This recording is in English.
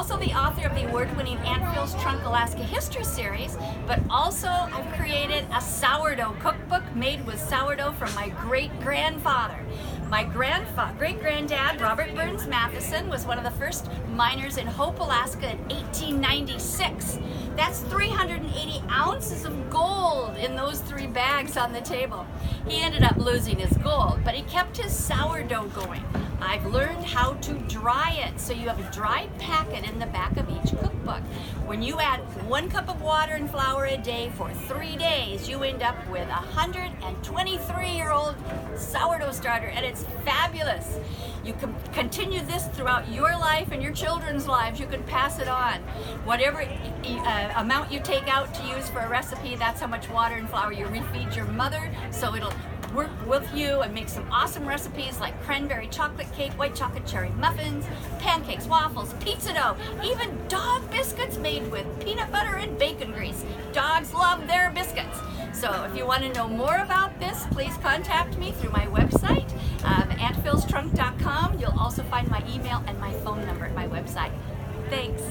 also the author of the award-winning Aunt Phil's Trunk Alaska History series, but also I've created a sourdough cookbook made with sourdough from my great-grandfather. My great-granddad, Robert Burns Matheson, was one of the first miners in Hope, Alaska in 1896. That's 380 ounces of gold in those 3 bags on the table. He ended up losing his gold, but he kept his sourdough going. I've learned how to dry it, so you have a dried packet in the back of each cookbook. When you add 1 cup of water and flour a day for 3 days, you end up with a 123-year-old sourdough starter, and it's fabulous. You can continue this throughout your life and your children's lives. You can pass it on. Whatever amount you take out to use for a recipe, that's how much water and flour you refeed your mother, so it'll work with you and make some awesome recipes like cranberry chocolate cake, white chocolate cherry muffins, pancakes, waffles, pizza dough, even dog biscuits made with peanut butter and bacon grease. Dogs love their biscuits. So if you want to know more about this, please contact me through my website, auntphilstrunk.com. You'll also find my email and my phone number at my website. Thanks.